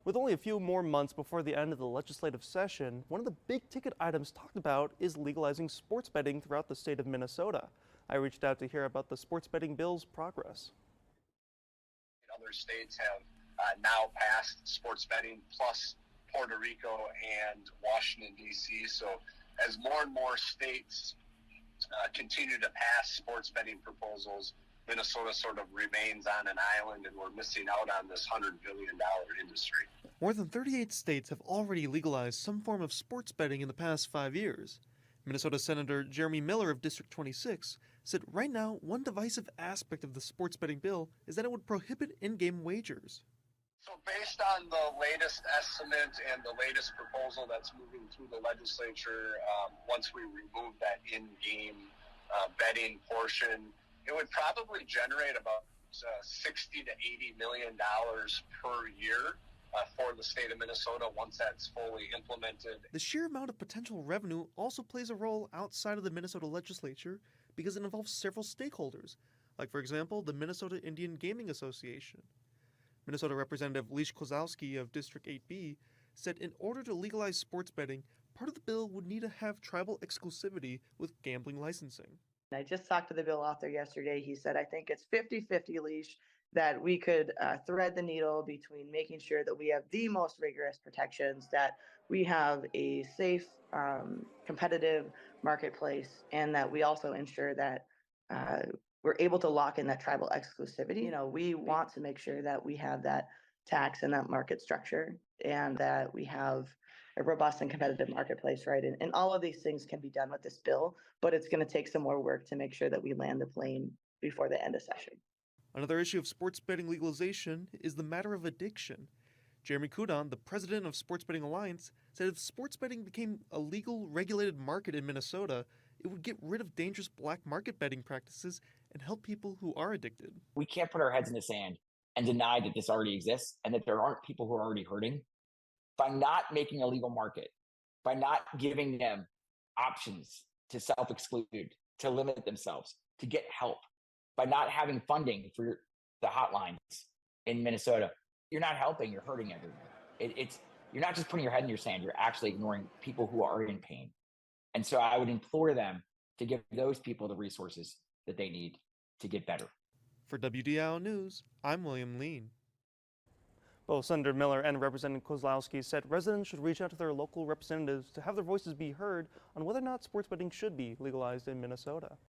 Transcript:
With only a few more months before the end of the legislative session, one of the big-ticket items talked about is legalizing sports betting throughout the state of Minnesota. I reached out to hear about the sports betting bill's progress. Other states have now passed sports betting, plus Puerto Rico and Washington, D.C. So as more and more states continue to pass sports betting proposals, Minnesota sort of remains on an island, and we're missing out on this $100 billion industry. More than 38 states have already legalized some form of sports betting in the past 5 years. Minnesota Senator Jeremy Miller of District 26 said right now one divisive aspect of the sports betting bill is that it would prohibit in-game wagers. So based on the latest estimate and the latest proposal that's moving through the legislature, once we remove that in-game betting portion, it would probably generate about $60 to $80 million per year for the state of Minnesota once that's fully implemented. The sheer amount of potential revenue also plays a role outside of the Minnesota Legislature because it involves several stakeholders, like for example the Minnesota Indian Gaming Association. Minnesota Representative Leesh Kozlowski of District 8B said in order to legalize sports betting, part of the bill would need to have tribal exclusivity with gambling licensing. I just talked to the bill author yesterday. He said, I think it's 50-50, Leash, that we could thread the needle between making sure that we have the most rigorous protections, that we have a safe, competitive marketplace, and that we also ensure that we're able to lock in that tribal exclusivity. You know, we want to make sure that we have that tax and that market structure, and that we have a robust and competitive marketplace, right? And all of these things can be done with this bill, but it's going to take some more work to make sure that we land the plane before the end of session. Another issue of sports betting legalization is the matter of addiction. Jeremy Kudon, the president of Sports Betting Alliance, said if sports betting became a legal, regulated market in Minnesota, it would get rid of dangerous black market betting practices and help people who are addicted. We can't put our heads in the sand and deny that this already exists and that there aren't people who are already hurting. By not making a legal market, by not giving them options to self-exclude, to limit themselves, to get help, by not having funding for the hotlines in Minnesota, you're not helping, you're hurting everyone. You're not just putting your head in your sand, you're actually ignoring people who are in pain. And so I would implore them to give those people the resources that they need to get better. For WDIO News, I'm William Lean. Both Senator Miller and Representative Kozlowski said residents should reach out to their local representatives to have their voices be heard on whether or not sports betting should be legalized in Minnesota.